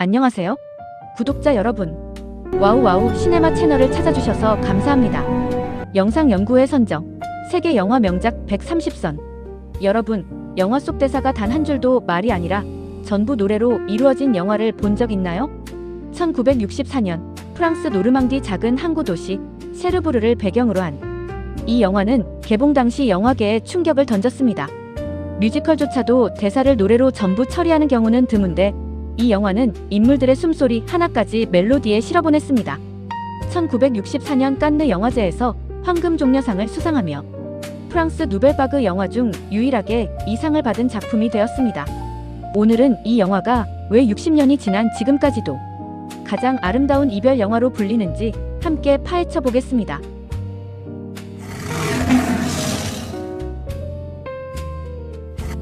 안녕하세요. 구독자 여러분. 와우와우 시네마 채널을 찾아주셔서 감사합니다. 영상 연구회 선정 세계 영화 명작 130선. 여러분, 영화 속 대사가 단 한 줄도 말이 아니라 전부 노래로 이루어진 영화를 본 적 있나요? 1964년 프랑스 노르망디 작은 항구 도시 셰르부르를 배경으로 한 이 영화는 개봉 당시 영화계에 충격을 던졌습니다. 뮤지컬조차도 대사를 노래로 전부 처리하는 경우는 드문데 이 영화는 인물들의 숨소리 하나까지 멜로디에 실어보냈습니다. 1964년 칸느 영화제에서 황금종려상을 수상하며 프랑스 누벨바그 영화 중 유일하게 이 상을 받은 작품이 되었습니다. 오늘은 이 영화가 왜 60년이 지난 지금까지도 가장 아름다운 이별 영화로 불리는지 함께 파헤쳐 보겠습니다.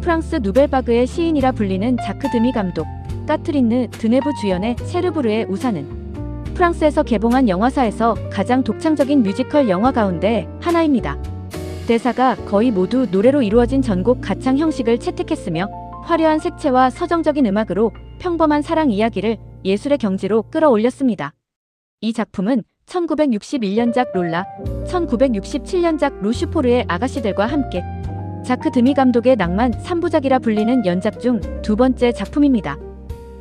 프랑스 누벨바그의 시인이라 불리는 자크 드미 감독, 까트린느 드네브 주연의 셰르부르의 우산은 프랑스에서 개봉한 영화사에서 가장 독창적인 뮤지컬 영화 가운데 하나입니다. 대사가 거의 모두 노래로 이루어진 전곡 가창 형식을 채택했으며 화려한 색채와 서정적인 음악으로 평범한 사랑 이야기를 예술의 경지로 끌어올렸습니다. 이 작품은 1961년작 롤라, 1967년작 루슈포르의 아가씨들과 함께 자크 드미 감독의 낭만 3부작이라 불리는 연작 중 두 번째 작품입니다.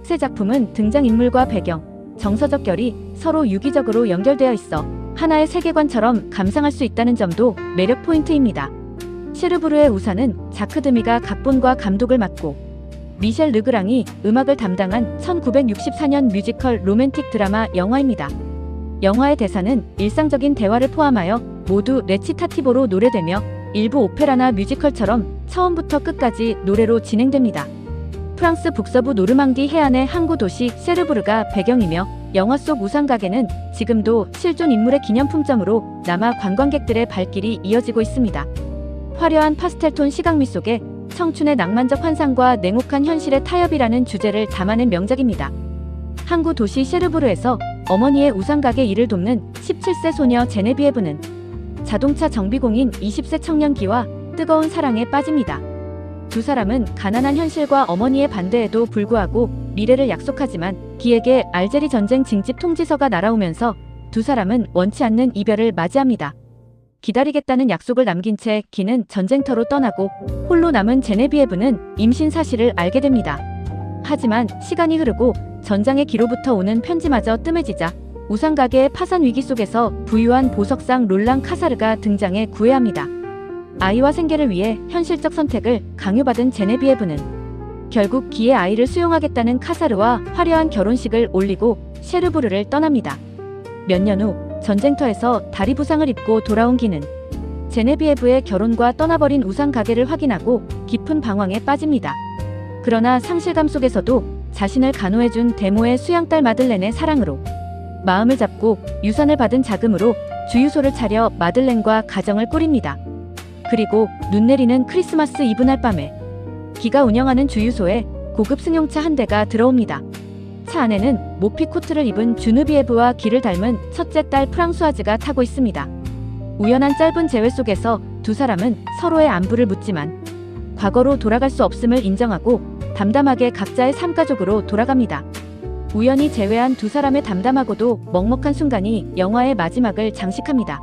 세 작품은 등장인물과 배경, 정서적 결이 서로 유기적으로 연결되어 있어 하나의 세계관처럼 감상할 수 있다는 점도 매력 포인트입니다. 셰르부르의 우산은 자크 드미가 각본과 감독을 맡고 미셸 르그랑이 음악을 담당한 1964년 뮤지컬 로맨틱 드라마 영화입니다. 영화의 대사는 일상적인 대화를 포함하여 모두 레치타티보로 노래되며 일부 오페라나 뮤지컬처럼 처음부터 끝까지 노래로 진행됩니다. 프랑스 북서부 노르망디 해안의 항구 도시 셰르부르가 배경이며 영화 속 우산 가게는 지금도 실존 인물의 기념품점으로 남아 관광객들의 발길이 이어지고 있습니다. 화려한 파스텔톤 시각미 속에 청춘의 낭만적 환상과 냉혹한 현실의 타협이라는 주제를 담아낸 명작입니다. 항구 도시 셰르부르에서 어머니의 우산 가게 일을 돕는 17세 소녀 제네비에브는 자동차 정비공인 20세 청년 기와 뜨거운 사랑에 빠집니다. 두 사람은 가난한 현실과 어머니의 반대에도 불구하고 미래를 약속하지만 기에게 알제리 전쟁 징집 통지서가 날아오면서 두 사람은 원치 않는 이별을 맞이합니다. 기다리겠다는 약속을 남긴 채 기는 전쟁터로 떠나고 홀로 남은 제네비에브는 임신 사실을 알게 됩니다. 하지만 시간이 흐르고 전장의 기로부터 오는 편지마저 뜸해지자 우산 가게의 파산 위기 속에서 부유한 보석상 롤랑 카사르가 등장해 구애합니다. 아이와 생계를 위해 현실적 선택을 강요받은 제네비에브는 결국 기의 아이를 수용하겠다는 카사르와 화려한 결혼식을 올리고 셰르부르를 떠납니다. 몇 년 후 전쟁터에서 다리 부상을 입고 돌아온 기는 제네비에브의 결혼과 떠나버린 우산 가게를 확인하고 깊은 방황에 빠집니다. 그러나 상실감 속에서도 자신을 간호해준 데모의 수양딸 마들렌의 사랑으로 마음을 잡고 유산을 받은 자금으로 주유소를 차려 마들렌과 가정을 꾸립니다. 그리고 눈 내리는 크리스마스 이브날 밤에 기가 운영하는 주유소에 고급 승용차 한 대가 들어옵니다. 차 안에는 모피 코트를 입은 주누비에브와 기를 닮은 첫째 딸 프랑수아즈가 타고 있습니다. 우연한 짧은 재회 속에서 두 사람은 서로의 안부를 묻지만 과거로 돌아갈 수 없음을 인정하고 담담하게 각자의 삶가족으로 돌아갑니다. 우연히 재회한 두 사람의 담담하고도 먹먹한 순간이 영화의 마지막을 장식합니다.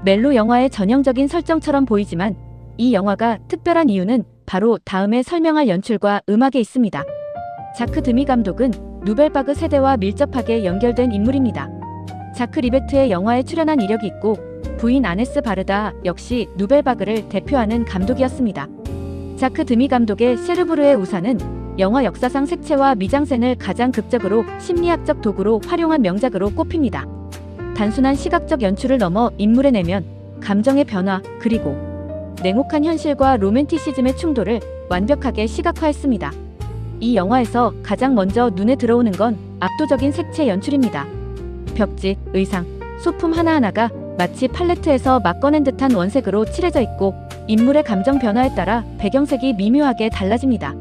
멜로 영화의 전형적인 설정처럼 보이지만 이 영화가 특별한 이유는 바로 다음에 설명할 연출과 음악에 있습니다. 자크 드미 감독은 누벨바그 세대와 밀접하게 연결된 인물입니다. 자크 리베트의 영화에 출연한 이력이 있고 부인 아네스 바르다 역시 누벨바그를 대표하는 감독이었습니다. 자크 드미 감독의 셰르부르의 우산은 영화 역사상 색채와 미장센을 가장 극적으로 심리학적 도구로 활용한 명작으로 꼽힙니다. 단순한 시각적 연출을 넘어 인물의 내면, 감정의 변화, 그리고 냉혹한 현실과 로맨티시즘의 충돌을 완벽하게 시각화했습니다. 이 영화에서 가장 먼저 눈에 들어오는 건 압도적인 색채 연출입니다. 벽지, 의상, 소품 하나하나가 마치 팔레트에서 막 꺼낸 듯한 원색으로 칠해져 있고 인물의 감정 변화에 따라 배경색이 미묘하게 달라집니다.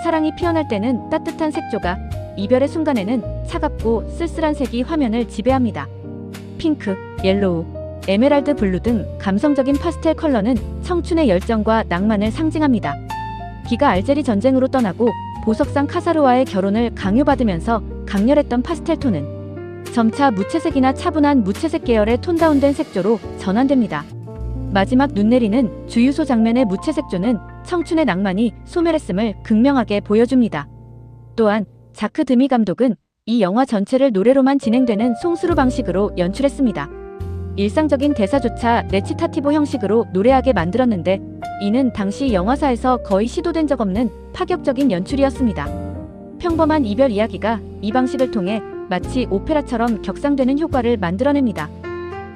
사랑이 피어날 때는 따뜻한 색조가, 이별의 순간에는 차갑고 쓸쓸한 색이 화면을 지배합니다. 핑크, 옐로우, 에메랄드 블루 등 감성적인 파스텔 컬러는 청춘의 열정과 낭만을 상징합니다. 기가 알제리 전쟁으로 떠나고 보석상 카사르와의 결혼을 강요받으면서 강렬했던 파스텔 톤은 점차 무채색이나 차분한 무채색 계열의 톤 다운된 색조로 전환됩니다. 마지막 눈 내리는 주유소 장면의 무채색조는 청춘의 낭만이 소멸했음을 극명하게 보여줍니다. 또한 자크 드미 감독은 이 영화 전체를 노래로만 진행되는 송수로 방식으로 연출했습니다. 일상적인 대사조차 레치타티보 형식으로 노래하게 만들었는데 이는 당시 영화사에서 거의 시도된 적 없는 파격적인 연출이었습니다. 평범한 이별 이야기가 이 방식을 통해 마치 오페라처럼 격상되는 효과를 만들어냅니다.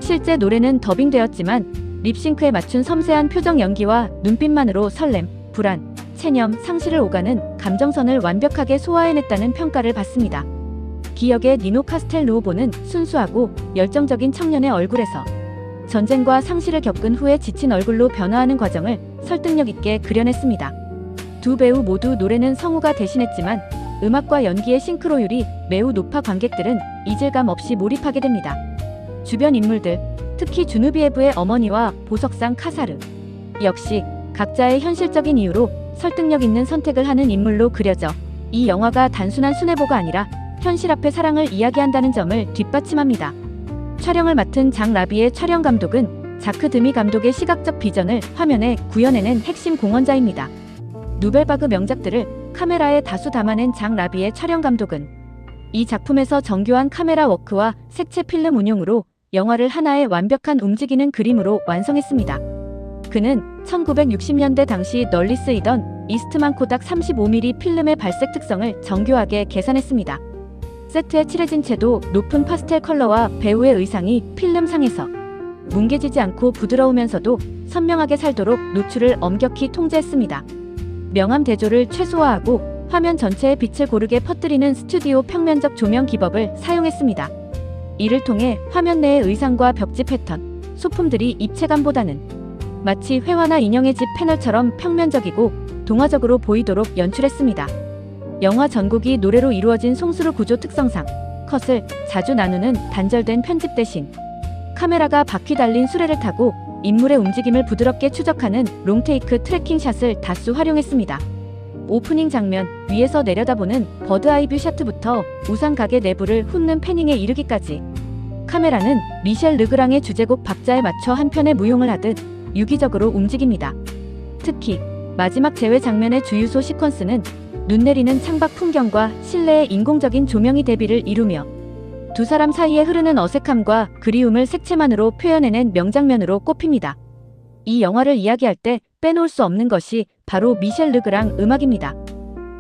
실제 노래는 더빙되었지만 립싱크에 맞춘 섬세한 표정 연기와 눈빛만으로 설렘, 불안, 체념, 상실을 오가는 감정선을 완벽하게 소화해냈다는 평가를 받습니다. 기역의 니노 카스텔누오보는 순수하고 열정적인 청년의 얼굴에서 전쟁과 상실을 겪은 후에 지친 얼굴로 변화하는 과정을 설득력 있게 그려냈습니다. 두 배우 모두 노래는 성우가 대신했지만 음악과 연기의 싱크로율이 매우 높아 관객들은 이질감 없이 몰입하게 됩니다. 주변 인물들, 특히 주누비에브의 어머니와 보석상 카사르 역시 각자의 현실적인 이유로 설득력 있는 선택을 하는 인물로 그려져 이 영화가 단순한 순애보가 아니라 현실 앞의 사랑을 이야기한다는 점을 뒷받침합니다. 촬영을 맡은 장 라비의 촬영 감독은 자크 드미 감독의 시각적 비전을 화면에 구현해낸 핵심 공헌자입니다. 누벨바그 명작들을 카메라에 다수 담아낸 장 라비의 촬영 감독은 이 작품에서 정교한 카메라 워크와 색채 필름 운용으로 영화를 하나의 완벽한 움직이는 그림으로 완성했습니다. 그는 1960년대 당시 널리 쓰이던 이스트만 코닥 35mm 필름의 발색 특성을 정교하게 계산했습니다. 세트에 칠해진 채도 높은 파스텔 컬러와 배우의 의상이 필름상에서 뭉개지지 않고 부드러우면서도 선명하게 살도록 노출을 엄격히 통제했습니다. 명암 대조를 최소화하고 화면 전체에 빛을 고르게 퍼뜨리는 스튜디오 평면적 조명 기법을 사용했습니다. 이를 통해 화면 내의 의상과 벽지 패턴, 소품들이 입체감보다는 마치 회화나 인형의 집 패널처럼 평면적이고 동화적으로 보이도록 연출했습니다. 영화 전곡이 노래로 이루어진 송수로 구조 특성상 컷을 자주 나누는 단절된 편집 대신 카메라가 바퀴 달린 수레를 타고 인물의 움직임을 부드럽게 추적하는 롱테이크 트래킹 샷을 다수 활용했습니다. 오프닝 장면, 위에서 내려다보는 버드아이 뷰 샷부터 우산 가게 내부를 훑는 패닝에 이르기까지 카메라는 미셸 르그랑의 주제곡 박자에 맞춰 한편의 무용을 하듯 유기적으로 움직입니다. 특히 마지막 재회 장면의 주유소 시퀀스는 눈 내리는 창밖 풍경과 실내의 인공적인 조명이 대비를 이루며 두 사람 사이에 흐르는 어색함과 그리움을 색채만으로 표현해낸 명장면으로 꼽힙니다. 이 영화를 이야기할 때 빼놓을 수 없는 것이 바로 미셸 르그랑 음악입니다.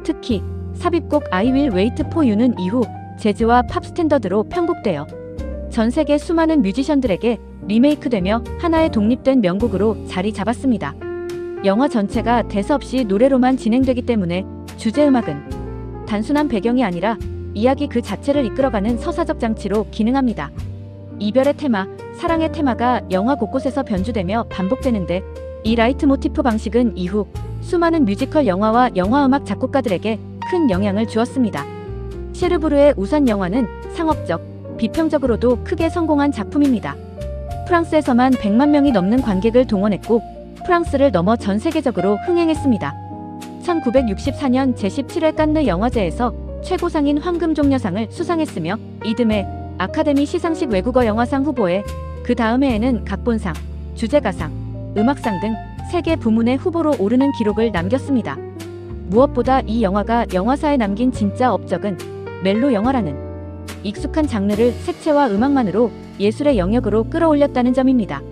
특히 삽입곡 I Will Wait For You는 이후 재즈와 팝 스탠더드로 편곡되어 전 세계 수많은 뮤지션들에게 리메이크되며 하나의 독립된 명곡으로 자리 잡았습니다. 영화 전체가 대사 없이 노래로만 진행되기 때문에 주제음악은 단순한 배경이 아니라 이야기 그 자체를 이끌어가는 서사적 장치로 기능합니다. 이별의 테마, 사랑의 테마가 영화 곳곳에서 변주되며 반복되는데 이 라이트모티프 방식은 이후 수많은 뮤지컬 영화와 영화음악 작곡가들에게 큰 영향을 주었습니다. 셰르브르의 우산 영화는 상업적, 비평적으로도 크게 성공한 작품입니다. 프랑스에서만 100만 명이 넘는 관객을 동원했고 프랑스를 넘어 전 세계적으로 흥행했습니다. 1964년 제17회 칸느 영화제에서 최고상인 황금종려상을 수상했으며 이듬해 아카데미 시상식 외국어 영화상 후보에 그 다음 해에는 각본상, 주제가상, 음악상 등 3개 부문의 후보로 오르는 기록을 남겼습니다. 무엇보다 이 영화가 영화사에 남긴 진짜 업적은 멜로 영화라는 익숙한 장르를 색채와 음악만으로 예술의 영역으로 끌어올렸다는 점입니다.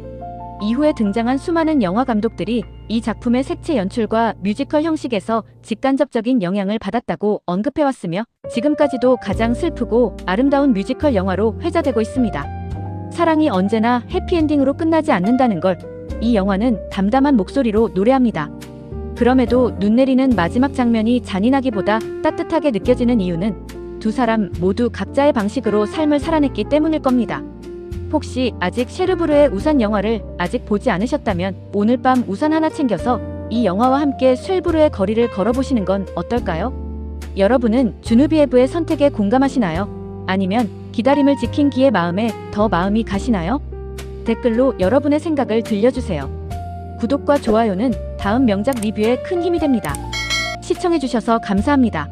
이후에 등장한 수많은 영화 감독들이 이 작품의 색채 연출과 뮤지컬 형식에서 직간접적인 영향을 받았다고 언급해왔으며 지금까지도 가장 슬프고 아름다운 뮤지컬 영화로 회자되고 있습니다. 사랑이 언제나 해피엔딩으로 끝나지 않는다는 걸 이 영화는 담담한 목소리로 노래합니다. 그럼에도 눈 내리는 마지막 장면이 잔인하기보다 따뜻하게 느껴지는 이유는 두 사람 모두 각자의 방식으로 삶을 살아냈기 때문일 겁니다. 혹시 아직 셰르브르의 우산 영화를 아직 보지 않으셨다면 오늘 밤 우산 하나 챙겨서 이 영화와 함께 쉘브르의 거리를 걸어보시는 건 어떨까요? 여러분은 주누비에브의 선택에 공감하시나요? 아니면 기다림을 지킨 기의 마음에 더 마음이 가시나요? 댓글로 여러분의 생각을 들려주세요. 구독과 좋아요는 다음 명작 리뷰에 큰 힘이 됩니다. 시청해주셔서 감사합니다.